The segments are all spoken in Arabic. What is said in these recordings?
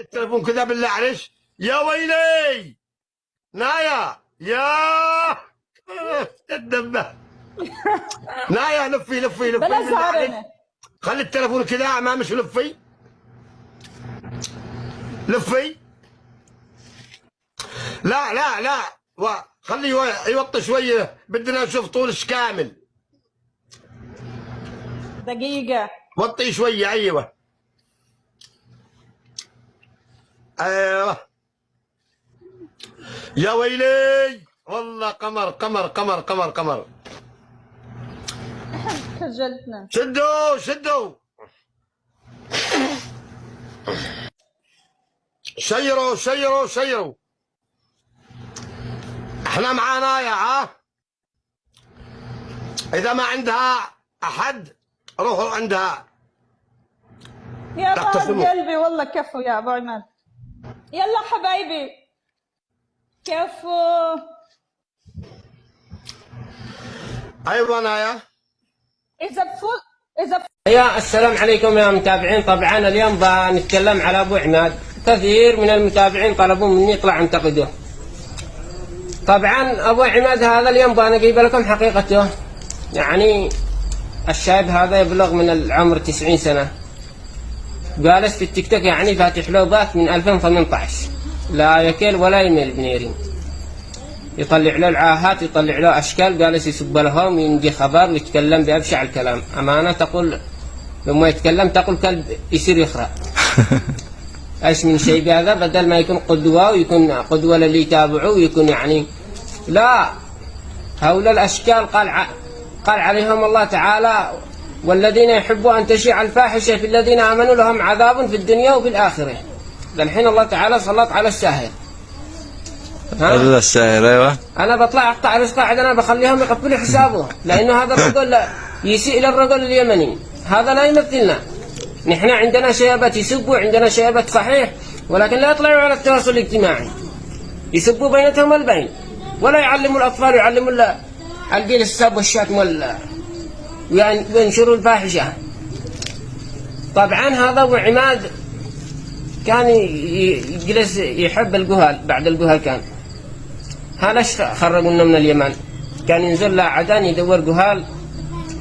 التليفون كذا بالله عليك. يا ويلي نايا يا الدبه. نايا لفي لفي لفي بلا بالله عليك. زعرنة. خلي التليفون كذا امامك ولفي لفي. لا لا لا خليه يوطي شويه، بدنا نشوف طولش كامل. دقيقة. وطي شويه. ايوه ايوه. يا ويلي والله قمر قمر قمر قمر قمر. خجلتنا. شدوا شدوا شيروا شيروا شيروا. احنا معانا يا اذا ما عندها احد روحوا عندها. يا طال اعتصموا. قلبي والله كفو يا ابو عماد. يلا حبايبي كفو. ايوه نايا. يا السلام عليكم يا متابعين. طبعا اليوم بنتكلم على ابو عماد. كثير من المتابعين طلبوا مني اطلع انتقده. طبعا ابو عماد هذا اليوم بنجيب لكم حقيقته. يعني الشاب هذا يبلغ من العمر 90 سنة، جالس في التيك توك يعني فاتح له باث من 2018، لا يكل ولا يمل بنيرين، يطلع له العاهات، يطلع له اشكال، جالس يسب لهم، ينجي خبر ويتكلم بابشع الكلام. امانه تقول لما يتكلم تقول كلب يصير يخرع. ايش من شيء بهذا؟ بدل ما يكون قدوه ويكون قدوه للي يتابعوه ويكون يعني لا، هؤلاء الاشكال قال عليهم الله تعالى: والذين يحبوا ان تشيع الفاحشه في الذين امنوا لهم عذاب في الدنيا وفي الاخره. الحين الله تعالى سلط على الساهر. هذا الساهر. ايوه انا بطلع اقطع رزقه عندنا، بخليهم يقفلوا حسابه، لانه هذا الرجل يسيء للرجل اليمني، هذا لا يمثلنا. نحن عندنا شباب يسبوا، عندنا شباب صحيح، ولكن لا يطلعوا على التواصل الاجتماعي، يسبوا بينتهم البين، ولا يعلموا الاطفال، يعلموا الجيل السب والشتم وينشروا الفاحشه. طبعا هذا ابو عماد كان يجلس يحب الجهال، بعد الجهال كان هلاش خرجونا من اليمن، كان ينزل لعدن يدور جهال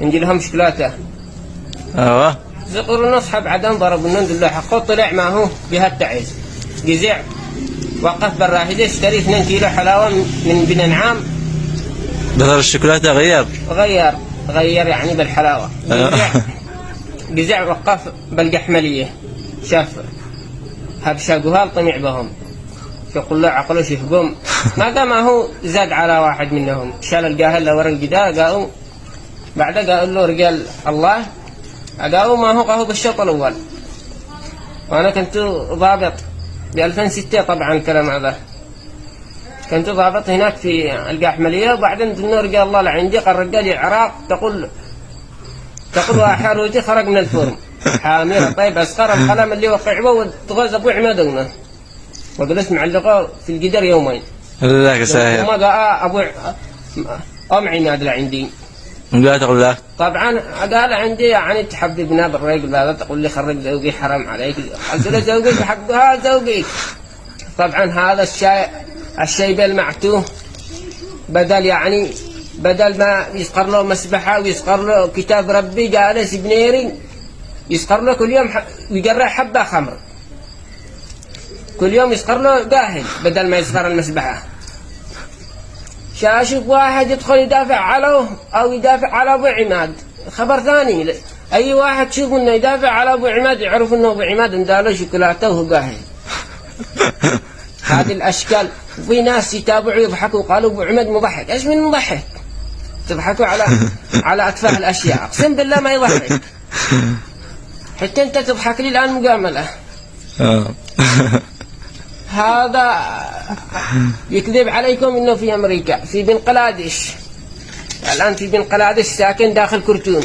ينجي لهم شكلاته. ايوه زقروا نصحب عدن، ضربوا النند له حقه، طلع معه بهالتعز جزع، وقف براهده اشتري 2 كيلو حلاوه من بن انعام. بدل الشوكولاته غير يعني بالحلاوه. جزع وقف بالقحمليه، شاف هبشا جهال طمع بهم، يقول له عقله شهقهم. ما قام هو زاد على واحد منهم، شال الجاهل لورا الجدار، قالوا بعد قالوا له رجال الله، قالوا ما هو قهو بالشوط الاول. وانا كنت ضابط ب 2006 طبعا الكلام هذا، كنت ضابط هناك في القحمليه، وبعدين دنوا رجال الله لعندي، قال رجال العراق تقول حاروتي خرج من الفرن حامير طيب اسقر القلم اللي وقعوه وتغاز ابو عماد، وجلست معلقه في الجدار يومين. ذاك ساهر. ما قال ابو عماد لعندي. لا تقول له. طبعا قال عندي يعني تحببنا بالرجل هذا، تقول لي خرج زوجي حرام عليك. قلت له زوجي بحقها زوجي. طبعا هذا الشيء المعتوه، بدل ما يسقر له مسبحه ويسقر له كتاب ربي، جالس بنيري يسقر له كل يوم ويقرع حبه خمر، كل يوم يسقر له قاهل بدل ما يسقر المسبحه. شاشوف واحد يدخل يدافع عليه او يدافع على ابو عماد، خبر ثاني اي واحد تشوف انه يدافع على ابو عماد يعرف انه ابو عماد مداله شوكولاته وهو قاهل. هذه الاشكال. في ناس يتابعوا يضحكوا وقالوا ابو عماد مضحك. ايش من مضحك؟ تضحكوا على اتفه الاشياء، اقسم بالله ما يضحك. حتى انت تضحك لي الان مجامله. هذا يكذب عليكم انه في امريكا، في بنقلاديش الان، في بنقلاديش ساكن داخل كرتون.